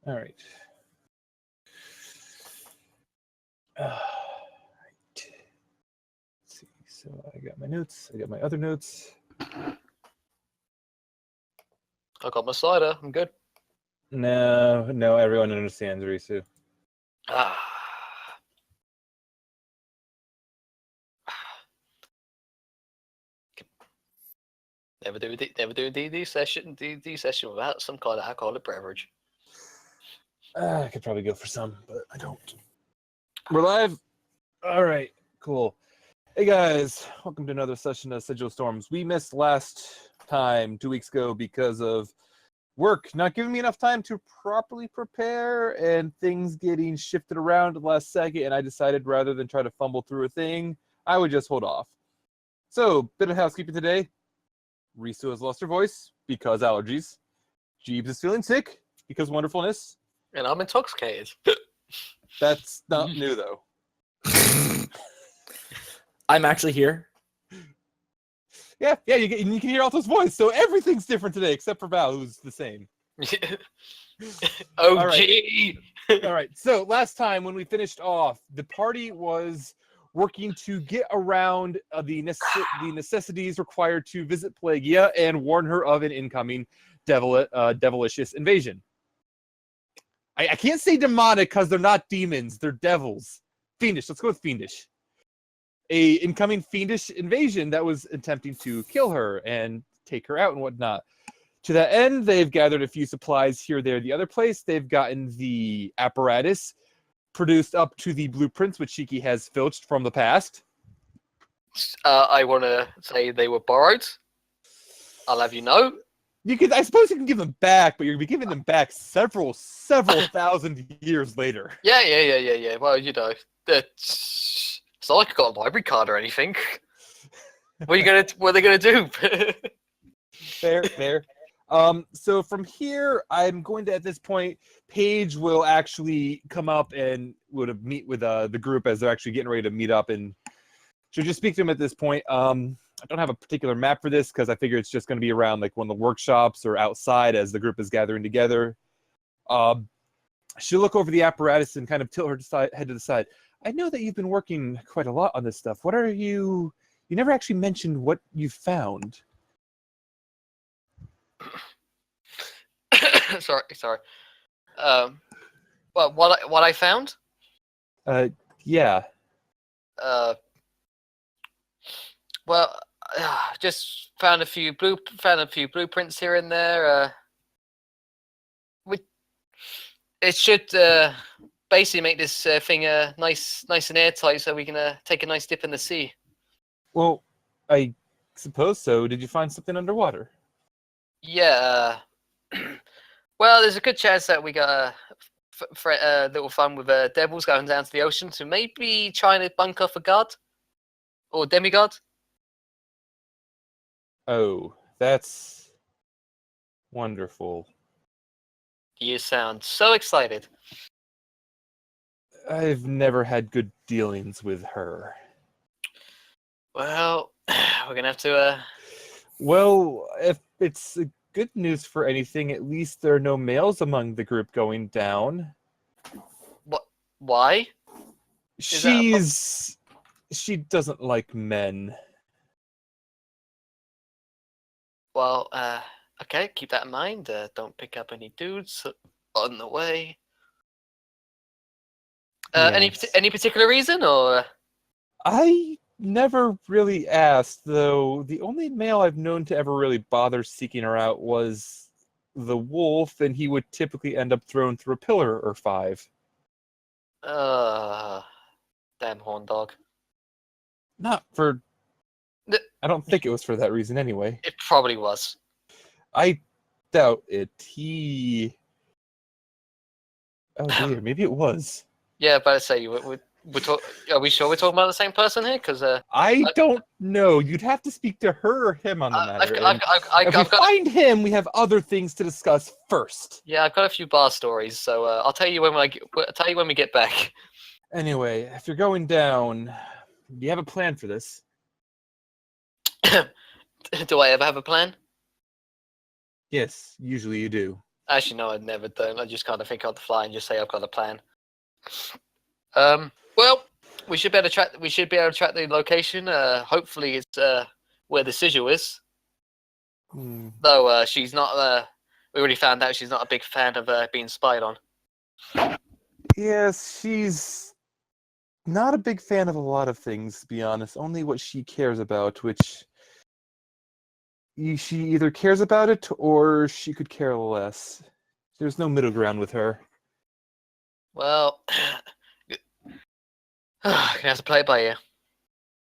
All right. Let's see. So I got my notes. I got my other notes. I got my cider. I'm good. No, everyone understands Risu. Never do a D&D session without some kind of alcoholic beverage. I could probably go for some, but I don't. We're live? All right, cool. Hey guys, welcome to another session of Sigil Storms. We missed last time 2 weeks ago because of work not giving me enough time to properly prepare and things getting shifted around at the last second, and I decided rather than try to fumble through a thing, I would just hold off. So, bit of housekeeping today. Risu has lost her voice because allergies. Jeebs is feeling sick because wonderfulness. And I'm intoxicated. That's not new, though. I'm actually here. Yeah, you can hear Alto's voice, so everything's different today, except for Val, who's the same. Oh, All right. gee! All right, so last time when we finished off, the party was working to get around the necessities required to visit Plagia and warn her of an incoming devilicious invasion. I can't say demonic because they're not demons, they're devils. Fiendish, let's go with fiendish. A incoming fiendish invasion that was attempting to kill her and take her out and whatnot. To that end, they've gathered a few supplies here, there, the other place. They've gotten the apparatus produced up to the blueprints, which Shiki has filched from the past. I want to say they were borrowed. I'll have you know. I suppose you can give them back, but you're going to be giving them back several thousand years later. Yeah. Well, you know, it's not like I got a library card or anything. What are they gonna do? Fair. So from here, I'm going to, at this point, Paige will actually come up and would meet with the group as they're actually getting ready to meet up, and she'll just speak to them at this point. I don't have a particular map for this because I figure it's just going to be around like one of the workshops or outside as the group is gathering together. She'll look over the apparatus and kind of tilt her head to the side. I know that you've been working quite a lot on this stuff. What are you... You never actually mentioned what you found. sorry. Well, what I found? Yeah. Well, just found a few blueprints here and there. It should basically make this thing nice and airtight, so we can take a nice dip in the sea. Well, I suppose so. Did you find something underwater? Yeah. Well, there's a good chance that we got a little fun with devils going down to the ocean, so maybe trying to bunk off a god or demigod. Oh, that's wonderful. You sound so excited. I've never had good dealings with her. Well, we're gonna have to. Well, if it's good news for anything, at least there are no males among the group going down. What? Why? She doesn't like men. Well, okay, keep that in mind. Don't pick up any dudes on the way. Yes. Any particular reason, or? I never really asked, though. The only male I've known to ever really bother seeking her out was the wolf, and he would typically end up thrown through a pillar or 5. Damn horn dog. Not for... I don't think it was for that reason anyway. It probably was. I doubt it. Oh dear, maybe it was. Yeah, but I say, are we sure we're talking about the same person here? Because I don't know. You'd have to speak to her or him on the matter. If we find him, we have other things to discuss first. Yeah, I've got a few bar stories, so I'll tell you when we get back. Anyway, if you're going down, do you have a plan for this? Do I ever have a plan? Yes, usually you do. Actually, no, I'd never done. I just kind of think on the fly and just say I've got a plan. Well, we should be able to track. We should be able to track the location. Hopefully, it's where the Sigil is. Though she's not. We already found out she's not a big fan of being spied on. Yes, she's not a big fan of a lot of things, to be honest. Only what she cares about, which she either cares about it or she could care less. There's no middle ground with her. Well, gonna have to play it by ear.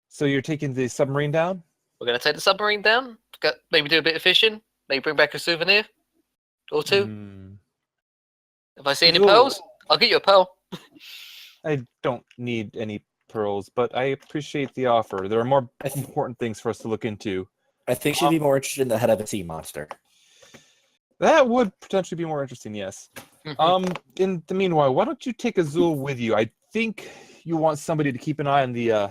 So you're taking the submarine down? We're gonna take the submarine down. Maybe do a bit of fishing. Maybe bring back a souvenir or two. If I see any pearls, I'll get you a pearl. I don't need any pearls, but I appreciate the offer. There are more important things for us to look into. I think she'd be more interested in the head of a sea monster. That would potentially be more interesting, yes. In the meanwhile, why don't you take Azul with you? I think you want somebody to keep an eye on the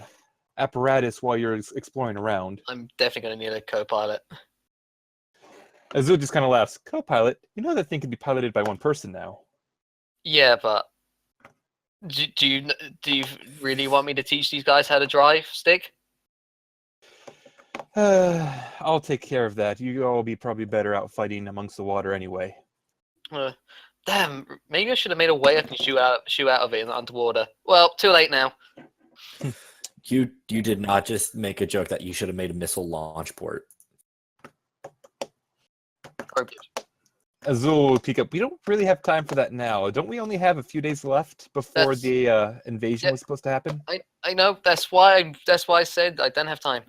apparatus while you're exploring around. I'm definitely going to need a co-pilot. Azul just kind of laughs. Co-pilot? You know that thing can be piloted by one person now. Yeah, but do you really want me to teach these guys how to drive stick? I'll take care of that. You all will be probably better out fighting amongst the water anyway. Damn, maybe I should have made a way I can shoot out of it underwater. Well, too late now. You did not just make a joke that you should have made a missile launch port. Azul will peek up. We don't really have time for that now. Don't we only have a few days left before the invasion was supposed to happen? I know. That's why I said I don't have time.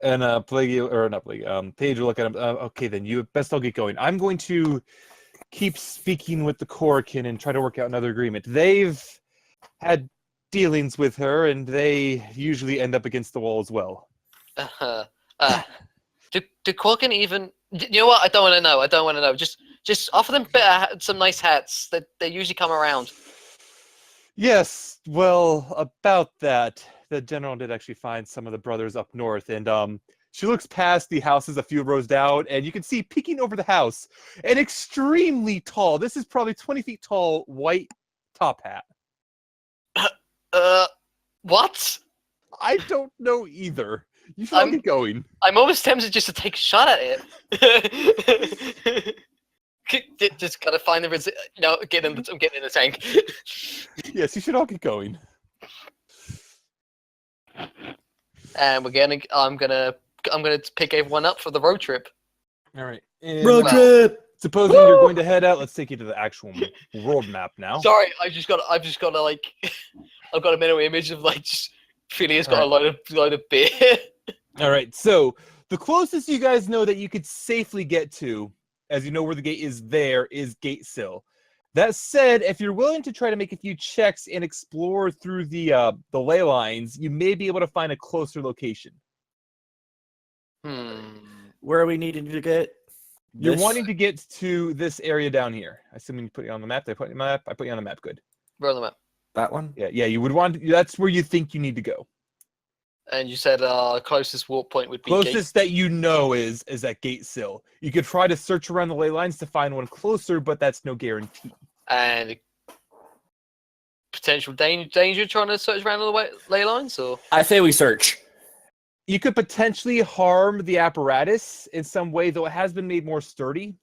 And Paige will look at him. Okay, then you best all get going. I'm going to keep speaking with the Korrikan and try to work out another agreement. They've had dealings with her, and they usually end up against the wall as well. Do Korrikan even? You know what? I don't want to know. Just offer them some nice hats. That they usually come around. Yes. Well, about that. The general did actually find some of the brothers up north, and she looks past the houses a few rows down, and you can see peeking over the house an extremely tall, this is probably 20 feet tall, white top hat. What? I don't know either. You should all get going. I'm almost tempted just to take a shot at it. Just gotta find the I'm getting in the tank. Yes, you should all get going. And I'm gonna pick everyone up for the road trip. All right. Road trip. Supposing you're going to head out, let's take you to the actual world map now. Sorry, I've just got like, I've got a mental image of like just Phileas got a load of beer. All right. So the closest you guys know that you could safely get to, as you know where the gate is, is Gate Sill. That said, if you're willing to try to make a few checks and explore through the ley lines, you may be able to find a closer location. Where are we needing to get? You're wanting to get to this area down here. Assuming you put you on the map. Did I put you on the map? I put you on the map. Good. We're on the map. That one? Yeah. You would want. That's where you think you need to go. And you said closest warp point would be closest that you know is at Gate Sill. You could try to search around the ley lines to find one closer, but that's no guarantee. And potential danger trying to search around the ley lines, or I say we search. You could potentially harm the apparatus in some way, though it has been made more sturdy.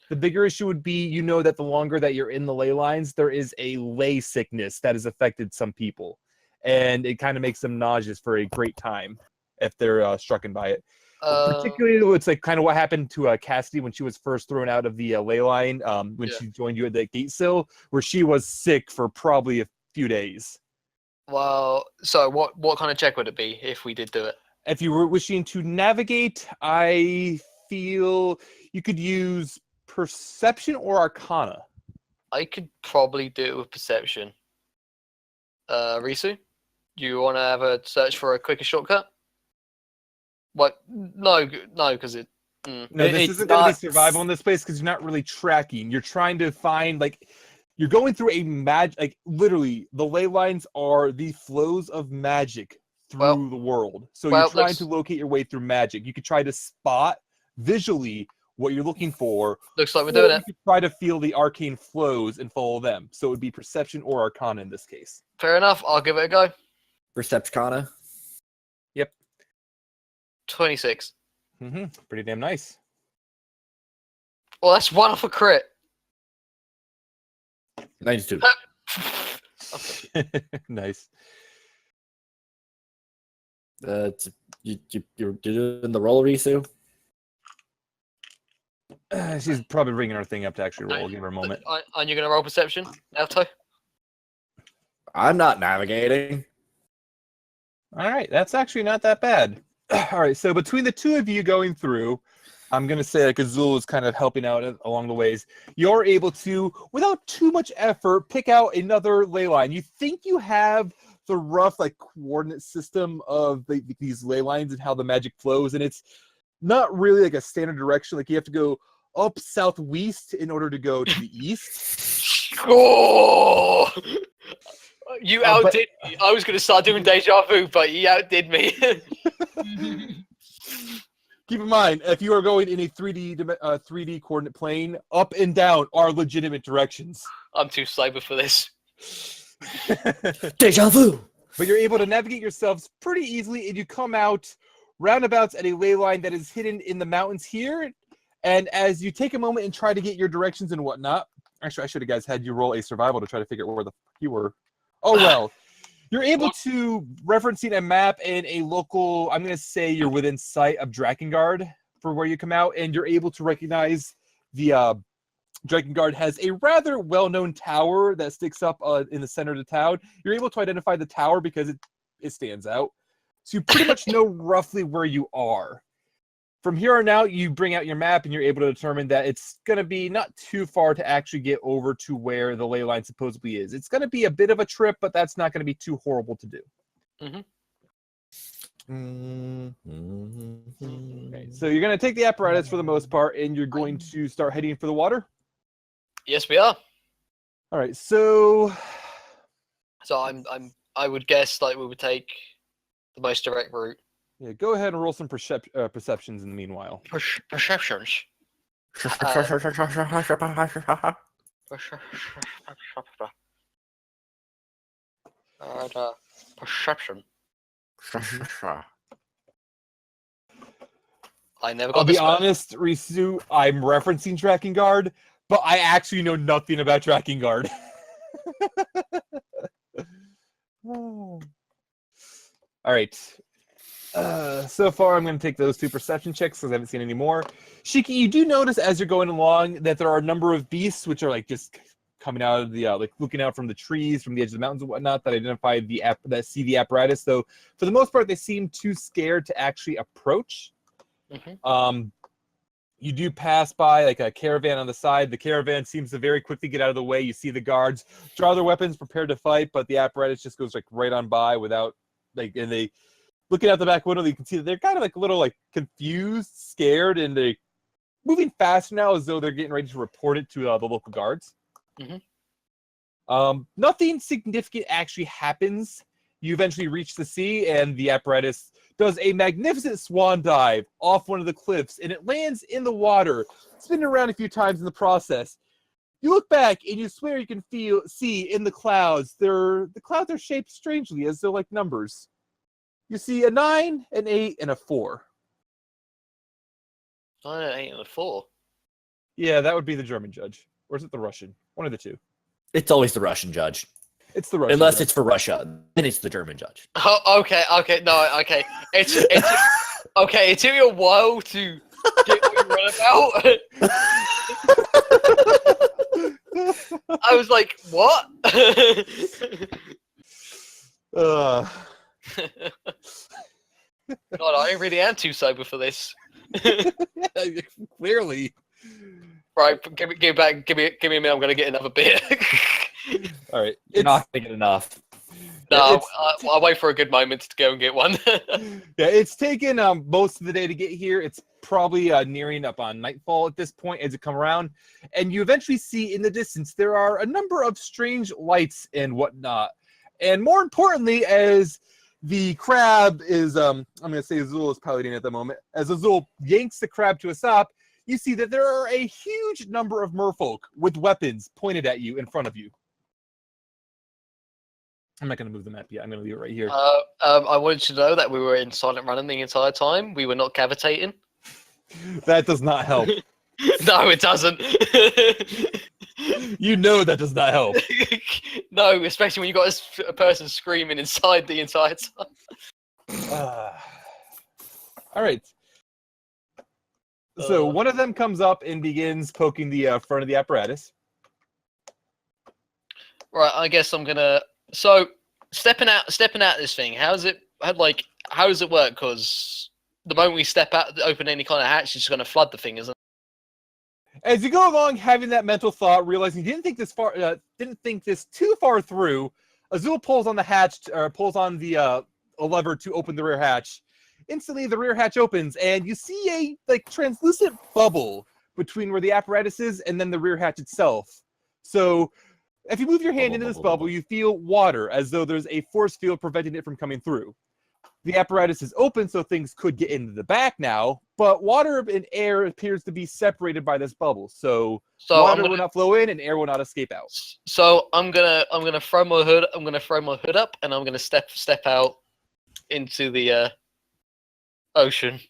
The bigger issue would be, you know, that the longer that you're in the ley lines, there is a ley sickness that has affected some people. And it kind of makes them nauseous for a great time if they're struck by it. Particularly, it's like kind of what happened to Cassidy when she was first thrown out of the ley line when she joined you at the Gate Sill, where she was sick for probably a few days. Well, so what kind of check would it be if we did do it? If you were wishing to navigate, I feel you could use Perception or Arcana. I could probably do it with Perception. Risu? Do you want to have a search for a quicker shortcut? What? No, because it. No, this isn't going to be survival in this place because you're not really tracking. You're trying to find, like, you're going through a like, literally, the ley lines are the flows of magic through the world. So you're trying to locate your way through magic. You could try to spot visually what you're looking for. Looks like we're or doing you it. could try to feel the arcane flows and follow them. So it would be perception or arcana in this case. Fair enough. I'll give it a go. Percepticana. 26. Pretty damn nice. Well, that's one off a crit. 92. Okay. Nice. You're doing the roll, Risu? She's probably bringing her thing up to actually roll. I'll give her a moment. And you're going to roll perception, Alto? I'm not navigating. All right, that's actually not that bad. All right, so between the two of you going through, I'm going to say like Azul is kind of helping out along the ways. You're able to, without too much effort, pick out another ley line. You think you have the rough like coordinate system of these ley lines and how the magic flows, and it's not really like a standard direction. Like you have to go up southwest in order to go to the east. Oh! You outdid me. I was going to start doing deja vu, but you outdid me. Keep in mind, if you are going in a 3D coordinate plane, up and down are legitimate directions. I'm too sober for this. Deja vu! But you're able to navigate yourselves pretty easily, and you come out roundabouts at a ley line that is hidden in the mountains here. And as you take a moment and try to get your directions and whatnot, actually, I should have guys had you roll a survival to try to figure out where the fuck you were. Oh, well. You're able to, referencing a map and a local, I'm going to say you're within sight of Drakengard for where you come out, and you're able to recognize the Drakengard has a rather well-known tower that sticks up in the center of the town. You're able to identify the tower because it stands out. So you pretty much know roughly where you are. From here on out, you bring out your map and you're able to determine that it's going to be not too far to actually get over to where the ley line supposedly is. It's going to be a bit of a trip, but that's not going to be too horrible to do. Okay, so you're going to take the apparatus for the most part, and you're going to start heading for the water? Yes, we are. All right, so I would guess like we would take the most direct route. yeah, go ahead and roll some perceptions in the meanwhile. Perceptions. Perception. I never got I'll this be far. honest, Risu, I'm referencing Drakengard, but I actually know nothing about Drakengard. All right. So far, I'm going to take those two perception checks because I haven't seen any more. Shiki, you do notice as you're going along that there are a number of beasts which are like just coming out of the like looking out from the trees, from the edge of the mountains and whatnot that identify that see the apparatus. Though for the most part, they seem too scared to actually approach. You do pass by like a caravan on the side. The caravan seems to very quickly get out of the way. You see the guards draw their weapons, prepare to fight, but the apparatus just goes like right on by without like, and they. Looking out the back window, you can see that they're kind of like a little like confused, scared, and they're moving fast now as though they're getting ready to report it to the local guards. Nothing significant actually happens. You eventually reach the sea, and the apparatus does a magnificent swan dive off one of the cliffs, and it lands in the water, spinning around a few times in the process. You look back, and you swear you can see in the clouds. The clouds are shaped strangely, as though like numbers. You see a 9, an 8, and a 4. 9, an 8, and a 4. Yeah, that would be the German judge. Or is it the Russian? One of the two. It's always the Russian judge. It's the Russian Unless judge. it's for Russia, then it's the German judge. Oh, okay, no, okay. It's okay. It took me a while to get what you're on about. I was like, what? God, I really am too sober for this. Clearly. Right, give me a minute. I'm gonna get another beer. All right, You're not going to get enough. No, I'll wait for a good moment to go and get one. Yeah, it's taken most of the day to get here. It's probably nearing up on nightfall at this point as you come around, and you eventually see in the distance there are a number of strange lights and whatnot. And more importantly, as the crab is, I'm going to say Azul is piloting at the moment, as Azul yanks the crab to a stop, you see that there are a huge number of merfolk with weapons pointed at you in front of you. I'm not going to move the map yet. I'm going to leave it right here. I wanted to know that we were in silent running the entire time. We were not cavitating. That does not help. No, it doesn't. You know that does not help. No, especially when you got a person screaming inside the entire time. All right. So one of them comes up and begins poking the front of the apparatus. Right, I guess I'm gonna. So stepping out this thing. How does it work? Because the moment we step out, open any kind of hatch, it's just gonna flood the thing, isn't it? As you go along, having that mental thought, realizing you didn't think this too far through, Azul pulls on the hatch, or pulls on the a lever to open the rear hatch. Instantly, the rear hatch opens, and you see a translucent bubble between where the apparatus is and then the rear hatch itself. So, if you move your hand into this bubble, you feel water, as though there's a force field preventing it from coming through. The apparatus is open, so things could get into the back now, but water and air appears to be separated by this bubble. So water will not flow in and air will not escape out. So I'm gonna throw my hood. I'm gonna throw my hood up, and I'm gonna step out into the ocean.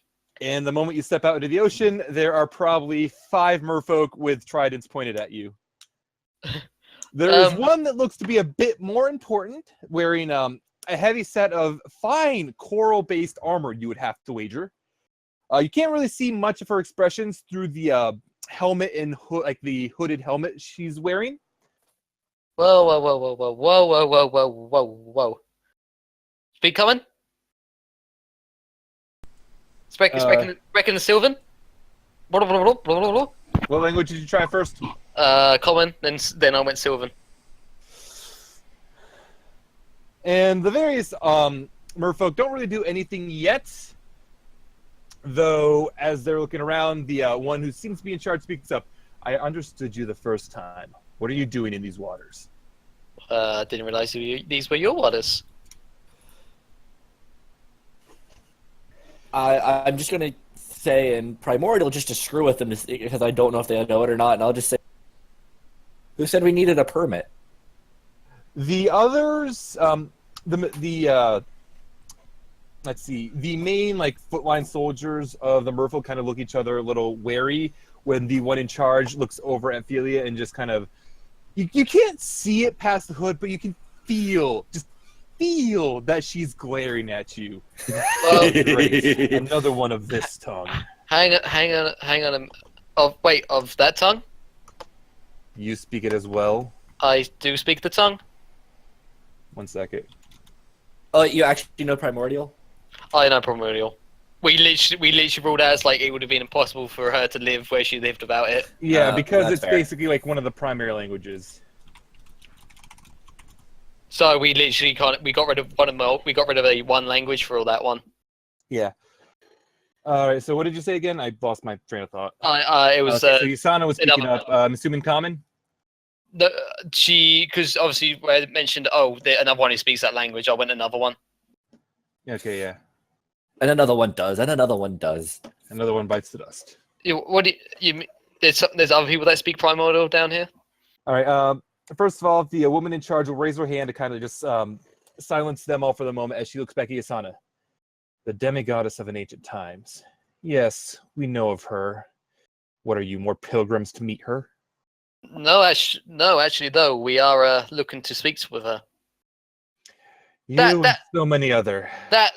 And the moment you step out into the ocean, there are probably 5 merfolk with tridents pointed at you. There is one that looks to be a bit more important, wearing a heavy set of fine coral-based armor, you would have to wager. You can't really see much of her expressions through the helmet and the hooded helmet she's wearing. Whoa. Speed coming? Reckon the Sylvan? What language did you try first? Common, then I went Sylvan. And the various merfolk don't really do anything yet, though as they're looking around, the one who seems to be in charge speaks up. I understood you the first time. What are you doing in these waters? Didn't realize these were your waters. I'm just going to say in Primordial just to screw with them because I don't know if they know it or not, and I'll just say, who said we needed a permit? The others, let's see, the main footline soldiers of the merfolk kind of look each other a little wary when the one in charge looks over at Philia and just kind of, you can't see it past the hood, but you can feel that she's glaring at you. Oh, great. Another one of this tongue. Hang on. Of that tongue? You speak it as well? I do speak the tongue. 1 second. Oh, you actually know Primordial? I know Primordial. We literally ruled out as it would have been impossible for her to live where she lived without it. Yeah, because it's fair. basically one of the primary languages. So we literally got rid of one language for all that one. Yeah. All right. So what did you say again? I lost my train of thought. It was. Okay, so Yusana was speaking up. I'm assuming common. Because obviously where it mentioned another one who speaks that language. I went another one. Okay. Yeah. And another one does. And another one does. Another one bites the dust. What do you mean? There's other people that speak Primordial down here. All right. First of all, the woman in charge will raise her hand to kind of just silence them all for the moment as she looks back at Yasana. The demigoddess of an ancient times. Yes, we know of her. What are you, more pilgrims to meet her? No, actually, though, we are looking to speak with her. So many other. That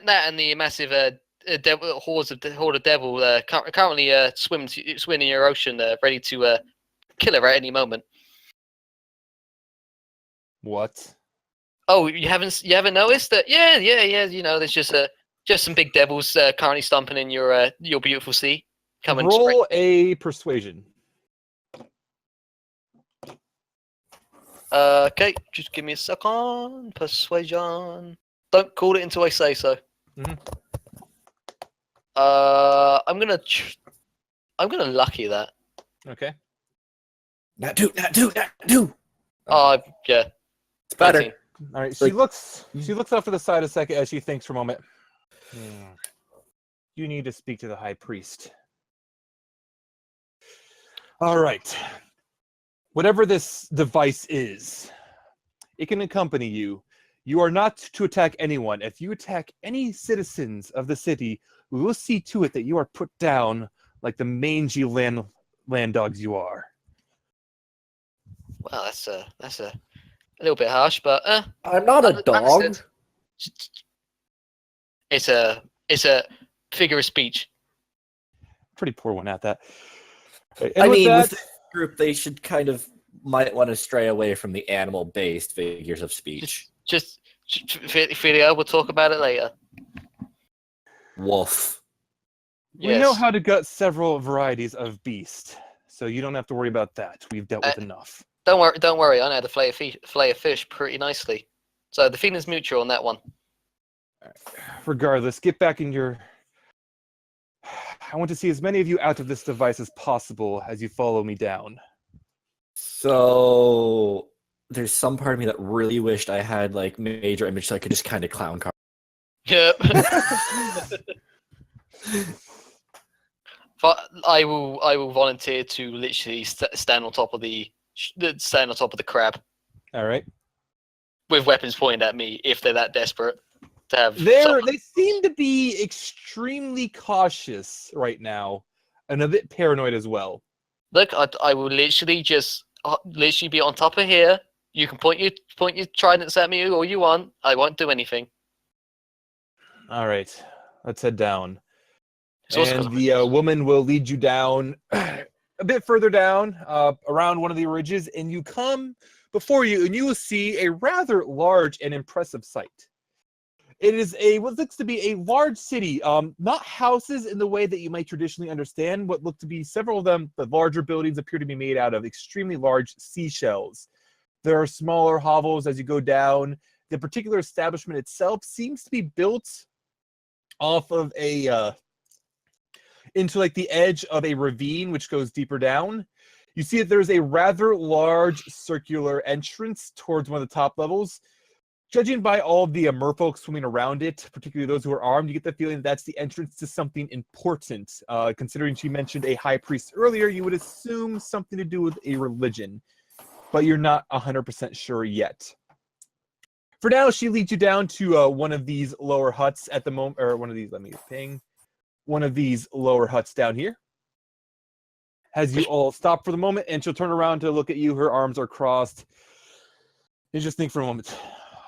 and the massive horde of devil currently swimming in your ocean, ready to kill her at any moment. What? Oh, you haven't noticed that? Yeah. You know, there's just some big devils currently stomping in your beautiful sea. Roll a persuasion. Okay, just give me a second. Persuasion. Don't call it until I say so. Mm-hmm. I'm gonna lucky that. Okay. Not two. Yeah. It's better. 19. All right. She looks off to the side a second as she thinks for a moment. You need to speak to the high priest. All right. Whatever this device is, it can accompany you. You are not to attack anyone. If you attack any citizens of the city, we will see to it that you are put down like the mangy land dogs you are. Well, that's a little bit harsh, but I'm not a dog. understood. It's a figure of speech. Pretty poor one at that. And I with mean, that, with this group, they should kind of might want to stray away from the animal-based figures of speech. Just Filia, we'll talk about it later. Wolf. we know how to gut several varieties of beast, so you don't have to worry about that. We've dealt with enough. Don't worry. I know how to flay a fish pretty nicely. So the feeling's mutual on that one. Regardless, get back in your... I want to see as many of you out of this device as possible as you follow me down. So there's some part of me that really wished I had like major image so I could just kind of clown car. Yep. But I will volunteer to literally stand on top of the crab All right. with weapons pointed at me if they're that desperate to have. They seem to be extremely cautious right now, and a bit paranoid as well. Look, I will literally just be on top of here. You can point your tridents at me all you want. I won't do anything. All right, let's head down. It's also 'cause And the woman will lead you down a bit further down, around one of the ridges, and you come before you, and you will see a rather large and impressive sight. It is what looks to be a large city, not houses in the way that you might traditionally understand. What look to be several of them, the larger buildings appear to be made out of extremely large seashells. There are smaller hovels as you go down. The particular establishment itself seems to be built off of into like the edge of a ravine, which goes deeper down. You see that there's a rather large circular entrance towards one of the top levels. Judging by all the merfolk swimming around it, particularly those who are armed, you get the feeling that's the entrance to something important. Considering she mentioned a high priest earlier, you would assume something to do with a religion, but you're not 100% sure yet. For now, she leads you down to one of these lower huts at the moment, or one of these, let me ping, one of these lower huts down here. Has you all stop for the moment, and she'll turn around to look at you. Her arms are crossed. You just think for a moment.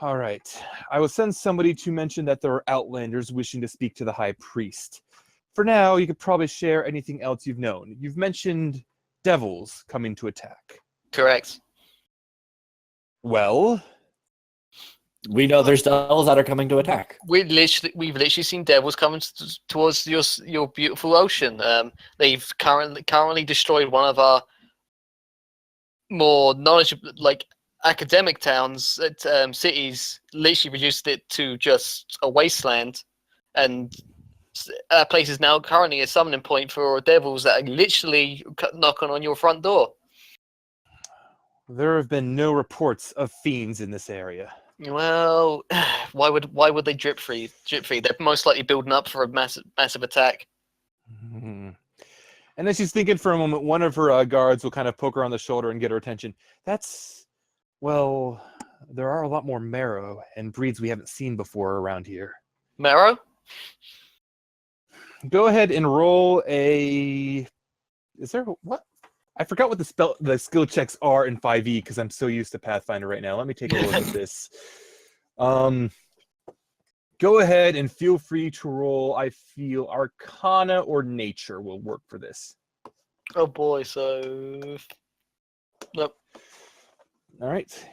All right. I will send somebody to mention that there are outlanders wishing to speak to the high priest. For now, you could probably share anything else you've known. You've mentioned devils coming to attack. Correct. Well, We know there's devils that are coming to attack. We've literally seen devils coming towards your beautiful ocean. They've currently destroyed one of our more knowledgeable, like academic towns, cities. Literally reduced it to just a wasteland, and that place is now currently a summoning point for devils that are literally knocking on your front door. there have been no reports of fiends in this area. Well, why would they drip feed? They're most likely building up for a massive attack. Mm-hmm. And as she's thinking for a moment, one of her guards will kind of poke her on the shoulder and get her attention. Well, there are a lot more marrow and breeds we haven't seen before around here. Marrow? Go ahead and roll a... Is there... What? I forgot what the skill checks are in 5e because I'm so used to Pathfinder right now. Let me take a look at this. Go ahead and feel free to roll, I feel, Arcana or Nature will work for this. Oh boy, so... Nope. All right.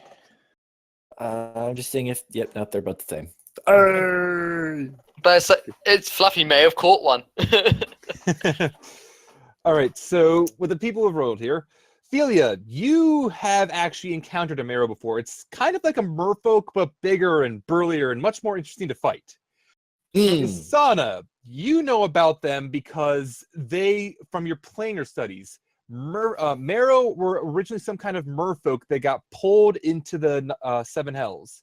I'm just seeing if... Yep, no, they're both the same. But it's Fluffy may have caught one. All right, so with the people who've rolled here, Philia, you have actually encountered a marrow before. It's kind of like a merfolk, but bigger and burlier and much more interesting to fight. Isana, you know about them because they, from your planar studies, marrow were originally some kind of merfolk that got pulled into the Seven Hells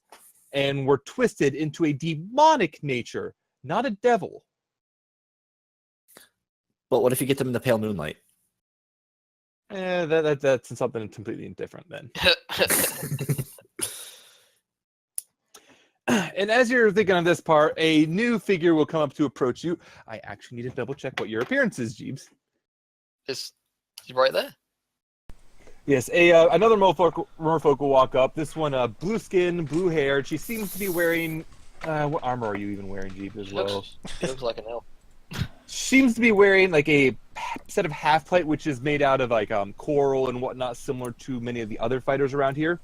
and were twisted into a demonic nature, not a devil. But what if you get them in the pale moonlight? That's something completely different then. And as you're thinking of this part, a new figure will come up to approach you. I actually need to double check what your appearance is, Jeeves. It's right there. Yes, another merfolk will walk up. This one, blue skin, blue hair. She seems to be wearing... what armor are you even wearing, Jeeves, as well? She looks like an elf. Seems to be wearing like a set of half plate, which is made out of like coral and whatnot, similar to many of the other fighters around here,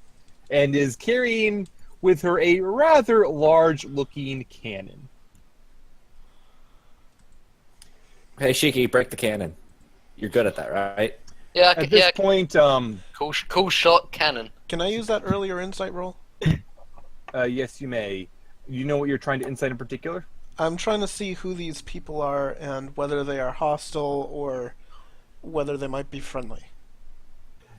and is carrying with her a rather large-looking cannon. Hey, Shiki, break the cannon. You're good at that, right? Yeah, At this point, cool shot cannon. Can I use that earlier insight roll? yes, you may. You know what you're trying to insight in particular? I'm trying to see who these people are and whether they are hostile or whether they might be friendly.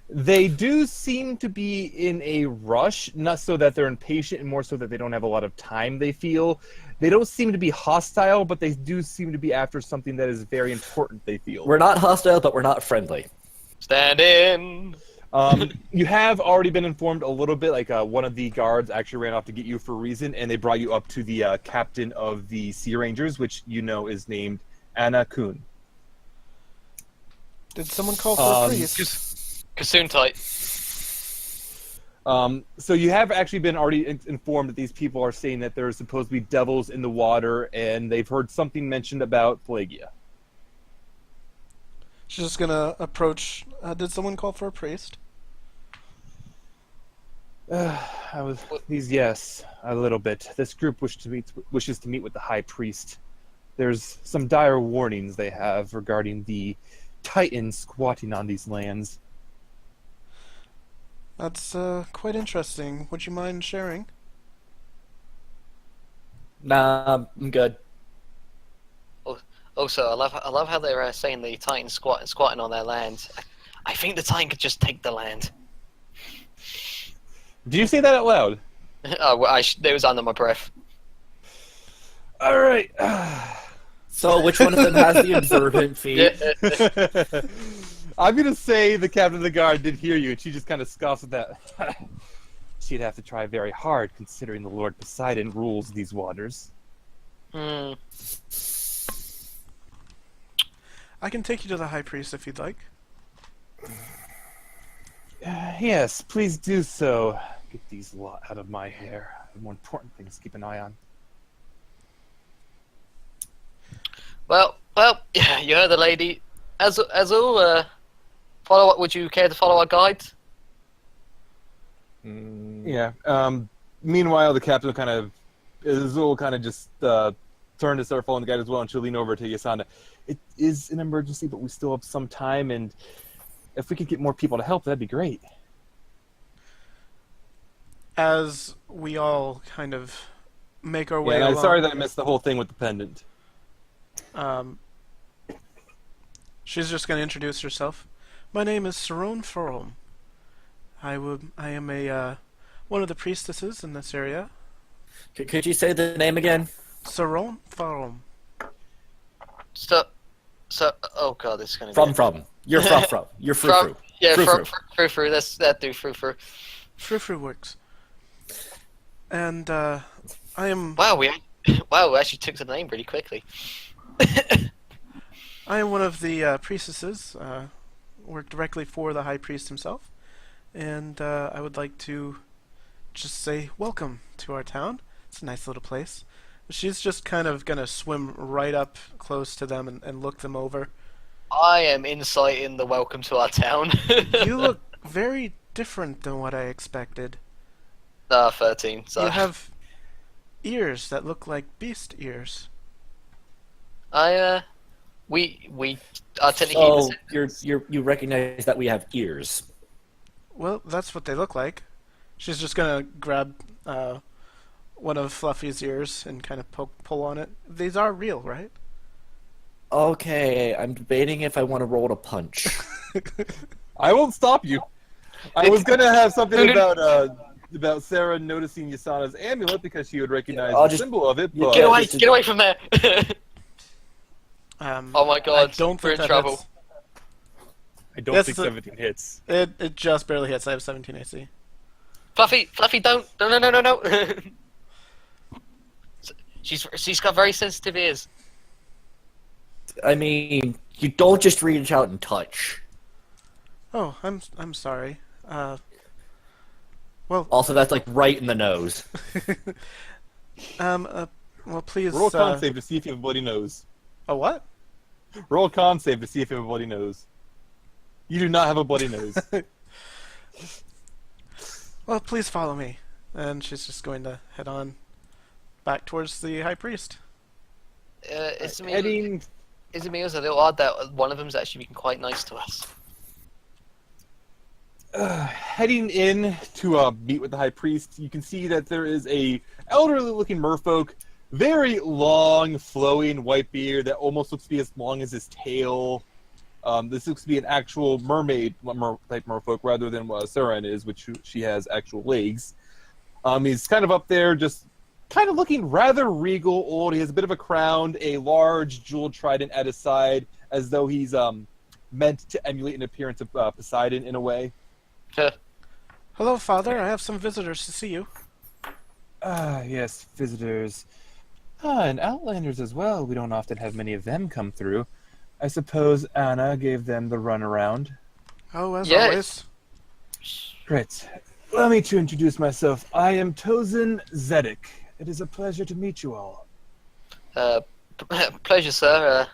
They do seem to be in a rush, not so that they're impatient, and more so that they don't have a lot of time, they feel. They don't seem to be hostile, but they do seem to be after something that is very important, they feel. We're not hostile, but we're not friendly. Stand in! You have already been informed a little bit, like one of the guards actually ran off to get you for a reason, and they brought you up to the captain of the Sea Rangers, which you know is named Anna Kuhn. Did someone call for a priest? Kassoon tight. So you have actually been already informed that these people are saying that there are supposed to be devils in the water, and they've heard something mentioned about Plagia. She's just gonna approach. Did someone call for a priest? Yes, a little bit. This group wishes to meet with the High Priest. There's some dire warnings they have regarding the Titans squatting on these lands. That's quite interesting. Would you mind sharing? Nah, I'm good. Also, I love how they're saying the Titan squatting on their land. I think the Titan could just take the land. Do you say that out loud? Oh, well, it was under my breath. All right. So, which one of them has the observant feat? I'm going to say the captain of the guard did hear you, and she just kind of scoffs at that. She'd have to try very hard, considering the Lord Poseidon rules these waters. Hmm. I can take you to the High Priest if you'd like. Yes, please do so. Get these lot out of my hair. I have more important things to keep an eye on. Well, yeah, you heard the lady. As all, follow. Would you care to follow our guide? Yeah. Meanwhile, the captain Azul kind of just turn to start following the guide as well, and she'll lean over to Yasana. It is an emergency, but we still have some time, and if we could get more people to help, that'd be great. As we all kind of make our way Yeah, and I'm along. sorry that I missed the whole thing with the pendant. She's just going to introduce herself. My name is Saron Forum. I am a one of the priestesses in this area. Could you say the name again? Saron Forum. So, oh god, this is gonna be From. You're from. You're frou-frou. Yeah, Frou-frou. frou. That do frou. Frou works. And I am. Wow, we actually took the name pretty quickly. I am one of the priestesses. Work directly for the High Priest himself, and I would like to just say welcome to our town. It's a nice little place. She's just kind of gonna swim right up close to them and look them over. I am inciting the welcome to our town. You look very different than what I expected. 13. So You have ears that look like beast ears. we are So technically. you recognize that we have ears. Well, that's what they look like. She's just gonna grab one of Fluffy's ears and kind of pull on it. These are real, right? Okay, I'm debating if I want to roll a punch. I won't stop you. I was gonna have something about Sarah noticing Yasana's amulet because she would recognize the symbol of it. But Get away from there! Oh my god, I don't we're think in trouble. I don't Yes, think it's a- 17 hits. It just barely hits. I have 17 AC. Fluffy, don't. No. She's got very sensitive ears. I mean, you don't just reach out and touch. Oh, I'm sorry. Well, Also, that's like right in the nose. well, please. Roll a con save to see if you have a bloody nose. A what? Roll a con save to see if you have a bloody nose. You do not have a bloody nose. Well, please follow me. And she's just going to head on back towards the high priest. It's me. Heading Is it a little odd that one of them's actually been quite nice to us? heading in to meet with the high priest, you can see that there is a elderly-looking merfolk, very long, flowing white beard that almost looks to be as long as his tail. This looks to be an actual mermaid type merfolk rather than what Saren is, which she has actual legs. He's kind of up there, just kind of looking rather regal, old. He has a bit of a crown, a large jeweled trident at his side, as though he's meant to emulate an appearance of Poseidon in a way. Hello, Father. I have some visitors to see you. Yes, visitors. And Outlanders as well. We don't often have many of them come through. I suppose Anna gave them the runaround. Oh, as Yes. always. Great. Allow me to introduce myself. I am Tozin Zedek. It is a pleasure to meet you all. Pleasure, sir.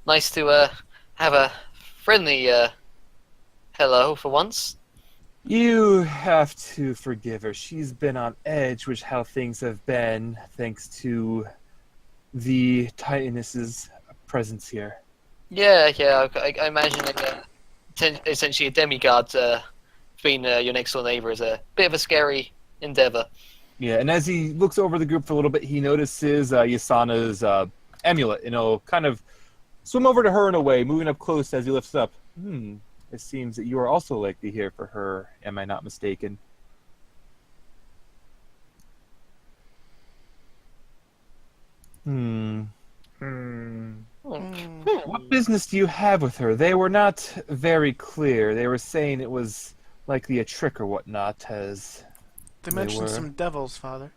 Nice to have a friendly hello for once. You have to forgive her. She's been on edge with how things have been, thanks to the Titaness's presence here. Yeah. I imagine that essentially a demigod being your next door neighbor is a bit of a scary endeavor. Yeah, and as he looks over the group for a little bit, he notices Yasana's amulet, and he'll kind of swim over to her in a way, moving up close as he lifts up. It seems that you are also likely here for her. Am I not mistaken? What business do you have with her? They were not very clear. They were saying it was likely a trick or whatnot, as They They mentioned were. some devils, Father.